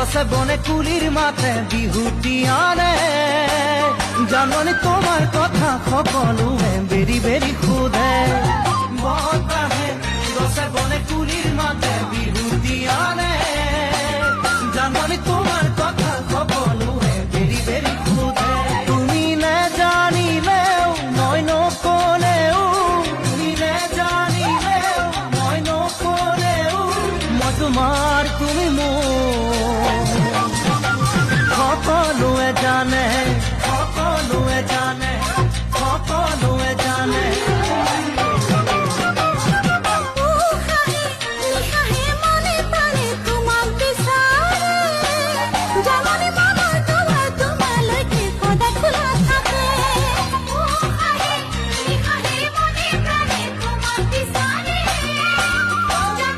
গছে বনে কুলিৰ মাতে বিহুটি আনে জাননী তোমাৰ কথা সকলোৱে বেৰি বেৰি সোধে বতাহে গছে বনে কুলিৰ মাতে বিহুটি আনে জাননী তোমাৰ কথা সকলোৱে বেৰি বেৰি সোধে তুমি নেজানিলেও মই নকলেও তুমি নেজানিলেও মই নকলেও মই তোমাৰ তুমি মোৰ সকলোৱে জানে